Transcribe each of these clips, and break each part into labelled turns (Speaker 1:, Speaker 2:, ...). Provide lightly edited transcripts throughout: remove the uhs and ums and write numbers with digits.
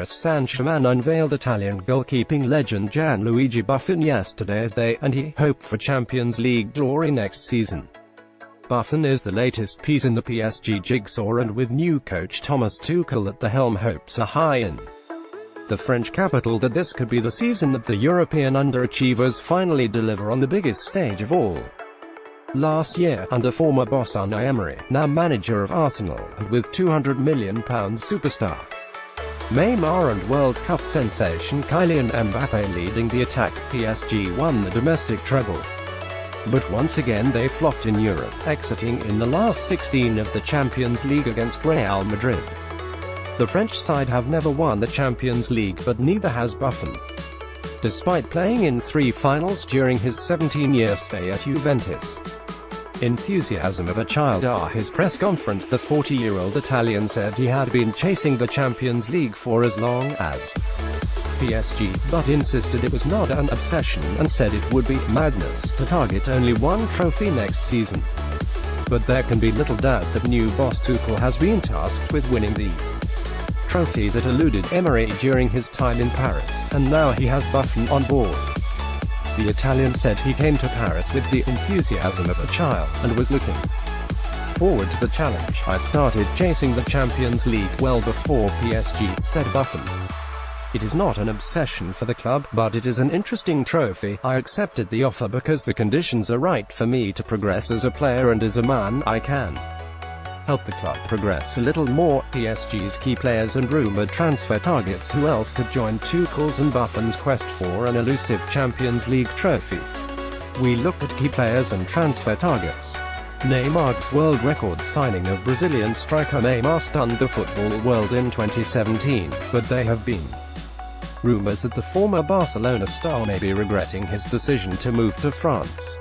Speaker 1: Paris Saint-Germain unveiled Italian goalkeeping legend Gianluigi Buffon yesterday as they and he hope for Champions League glory next season. Buffon is the latest piece in the PSG jigsaw, and with new coach Thomas Tuchel at the helm, hopes are high in the French capital that this could be the season that the European underachievers finally deliver on the biggest stage of all. Last year, under former boss Unai Emery, now manager of Arsenal, and with £200 million superstar Neymar and World Cup sensation Kylian Mbappé leading the attack, PSG won the domestic treble. But once again they flopped in Europe, exiting in the last 16 of the Champions League against Real Madrid. The French side have never won the Champions League, but neither has Buffon. Despite playing in 3 finals during his 17-year stay at Juventus. Enthusiasm of a child. At his press conference, the 40-year-old Italian said he had been chasing the Champions League for as long as PSG, but insisted it was not an obsession, and said it would be madness to target only one trophy next season. But there can be little doubt that new boss Tuchel has been tasked with winning the trophy that eluded Emery during his time in Paris, and now he has Buffon on board. The Italian said he came to Paris with the enthusiasm of a child, and was looking forward to the challenge. I started chasing the Champions League well before PSG, said Buffon. It is not an obsession for the club, but it is an interesting trophy. I accepted the offer because the conditions are right for me to progress as a player, and as a man I can help the club progress a little more. PSG's key players and rumoured transfer targets. Who else could join Tuchel's and Buffon's quest for an elusive Champions League trophy? We looked at key players and transfer targets. Neymar's world record signing of Brazilian striker Neymar stunned the football world in 2017, but there have been rumours that the former Barcelona star may be regretting his decision to move to France.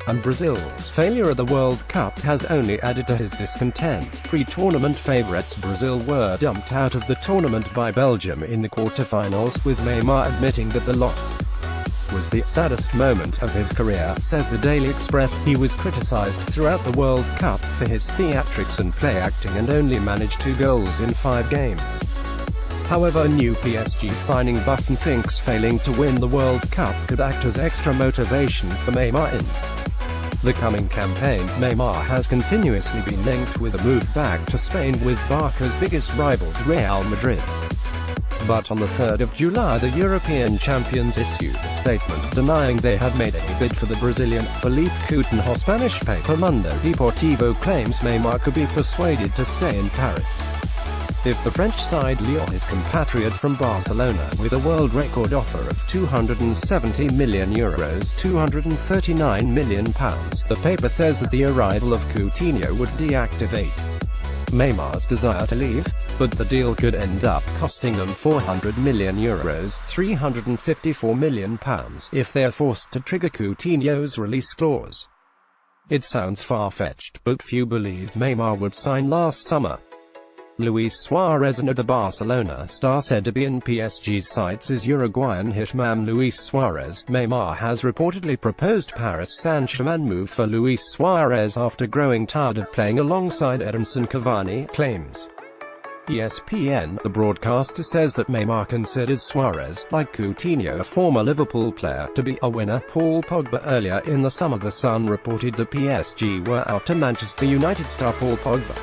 Speaker 1: And Brazil's failure at the World Cup has only added to his discontent. Pre-tournament favourites Brazil were dumped out of the tournament by Belgium in the quarter-finals, with Neymar admitting that the loss was the saddest moment of his career, says the Daily Express. He was criticised throughout the World Cup for his theatrics and play acting, and only managed 2 goals in 5 games. However, new PSG signing Buffon thinks failing to win the World Cup could act as extra motivation for Neymar in the coming campaign. Neymar has continuously been linked with a move back to Spain, with Barca's biggest rivals Real Madrid. But on the 3rd of July, the European champions issued a statement denying they had made a bid for the Brazilian. Philippe Coutinho, Spanish paper Mundo Deportivo, claims Neymar could be persuaded to stay in Paris if the French side lure his compatriot from Barcelona with a world record offer of €270 million, £239 million. The paper says that the arrival of Coutinho would deactivate Neymar's desire to leave, but the deal could end up costing them €400 million, £354 million, if they are forced to trigger Coutinho's release clause. It sounds far-fetched, but few believe Neymar would sign last summer. Luis Suarez, another Barcelona star said to be in PSG's sights, is Uruguayan hitman Luis Suarez. Neymar has reportedly proposed Paris Saint-Germain move for Luis Suarez after growing tired of playing alongside Edinson Cavani, claims ESPN. The broadcaster says that Neymar considers Suarez, like Coutinho, a former Liverpool player, to be a winner. Paul Pogba. Earlier in the summer, The Sun reported that PSG were after Manchester United star Paul Pogba.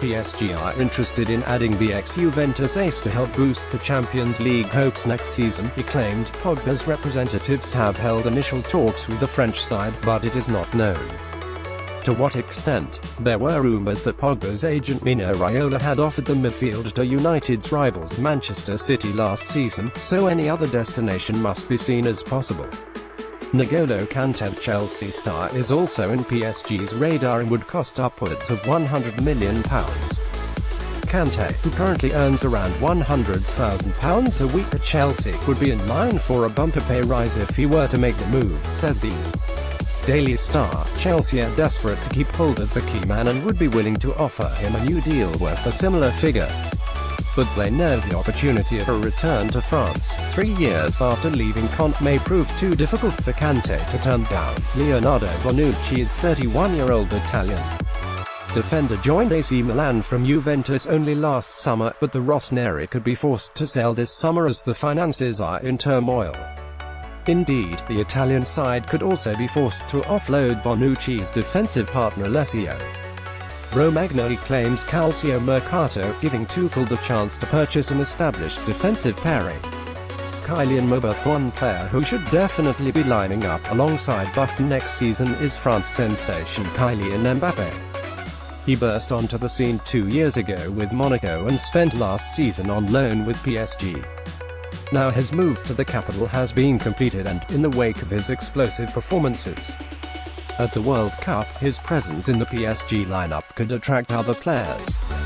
Speaker 1: PSG are interested in adding the ex-Juventus ace to help boost the Champions League hopes next season, he claimed. Pogba's representatives have held initial talks with the French side, but it is not known to what extent. There were rumours that Pogba's agent Mino Raiola had offered the midfielder to United's rivals Manchester City last season, so any other destination must be seen as possible. N'Golo Kanté, Chelsea star, is also in PSG's radar and would cost upwards of £100 million. Kanté, who currently earns around £100,000 a week at Chelsea, would be in line for a bumper pay rise if he were to make the move, says the Daily Star. Chelsea are desperate to keep hold of the key man and would be willing to offer him a new deal worth a similar figure. But they know the opportunity of a return to France 3 years after leaving may prove too difficult for Kanté to turn down. Leonardo Bonucci is 31-year-old Italian defender joined AC Milan from Juventus only last summer, but the Rossoneri could be forced to sell this summer as the finances are in turmoil. Indeed, the Italian side could also be forced to offload Bonucci's defensive partner Alessio Romagnoli claims Calcio Mercato, giving Tuchel the chance to purchase an established defensive pairing. Kylian Mbappé. One player who should definitely be lining up alongside Buffon next season is France sensation Kylian Mbappé. He burst onto the scene 2 years ago with Monaco and spent last season on loan with PSG. Now his move to the capital has been completed and, in the wake of his explosive performances at the World Cup, his presence in the PSG lineup could attract other players.